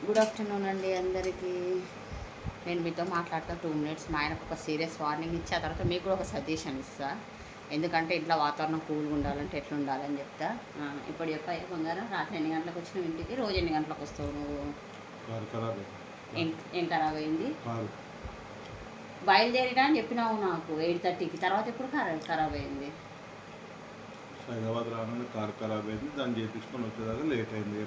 Good afternoon అండి అందరికీ. నేను మీతో మాట్లాడతా 2 మినిట్స్. మా ఆయనకు ఒక సీరియస్ వార్నింగ్ ఇచ్చి ఆ తర్వాత మీకు కూడా ఒక సజెషన్ ఇస్తా. ఎందుకంటే ఇంట్లో వాతావరణం కూల్గా ఉండాలంటే ఎట్లా ఉండాలని చెప్తా. ఇప్పుడు చెప్ప బంగారం, రాత్రి ఎన్ని గంటలకు వచ్చినావు ఇంటికి? రోజు ఎన్ని గంటలకు వస్తావు నువ్వు? ఏం ఖరాబ్ అయింది? బయలుదేరినా అని చెప్పినావు నాకు 8:30కి. తర్వాత ఎప్పుడు ఖరాబ్ అయింది? హైదరాబాద్ రాగానే కారు ఖరాబ్ అయింది. దాన్ని చేపించుకొని వచ్చేదాకా లేట్ అయింది.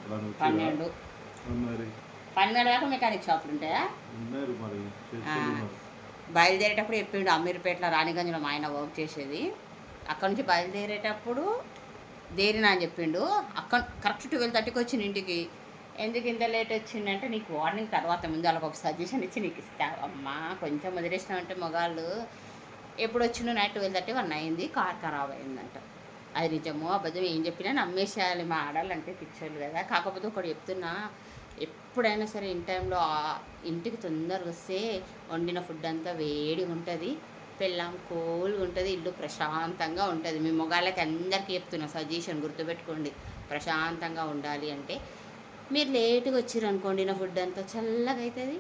12 దాకా మెకానిక్ షాపులు ఉంటాయా? ఉన్నారు మరి. బయలుదేరేటప్పుడు చెప్పిండు అమీర్పేటలో రాణిగంజ్లో మా ఆయన వర్క్ చేసేది. అక్కడ నుంచి బయలుదేరేటప్పుడు దేరినా అని చెప్పిండు. అక్కడ కరెక్ట్ 12:30కి వచ్చింది ఇంటికి. ఎందుకు ఇంత లేట్ వచ్చిందంటే నీకు వార్నింగ్ తర్వాత ముందు వాళ్ళకి ఒక సజెషన్ ఇచ్చి నీకు ఇస్తా అమ్మా. కొంచెం వదిలేసినామంటే మగాళ్ళు ఎప్పుడు వచ్చిండు నైట్ 12:30 1 అయింది. కార్ ఖరాబ్ అయిందంట. అది నిజమో అబద్ధం ఏం చెప్పినా నమ్మేసేయాలి. మా ఆడాలంటే పిచ్చోళ్ళు కదా. కాకపోతే ఒకటి చెప్తున్నా, ఎప్పుడైనా సరే ఇన్ టైంలో ఇంటికి తొందరగా వస్తే వండిన ఫుడ్ అంతా వేడిగా ఉంటుంది, పెళ్ళాం కూల్గా ఉంటుంది, ఇల్లు ప్రశాంతంగా ఉంటుంది. మీ మొగాళ్ళకి అందరికీ చెప్తున్నా సజెషన్ గుర్తుపెట్టుకోండి. ప్రశాంతంగా ఉండాలి అంటే మీరు లేటుగా వచ్చిరనుకోండి, నా ఫుడ్ అంతా చల్లగా అవుతుంది.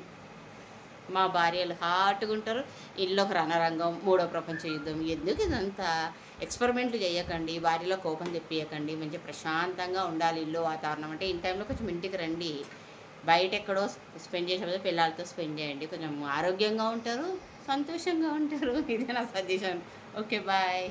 మా భార్యలు హాట్గా ఉంటారు. ఇల్లు ఒక రణరంగం, 3వ ప్రపంచ యుద్ధం. ఎందుకు ఇదంతా ఎక్స్పెరిమెంట్లు చేయకండి, భార్యలో కోపం తెప్పియకండి. మంచిగా ప్రశాంతంగా ఉండాలి ఇల్లు వాతావరణం అంటే. ఇన్ టైంలో కొంచెం ఇంటికి రండి. బయట ఎక్కడో స్పెండ్ చేసేపోతే పిల్లలతో స్పెండ్ చేయండి. కొంచెం ఆరోగ్యంగా ఉంటారు, సంతోషంగా ఉంటారు. ఇదే నా సజెషన్. Okay, bye.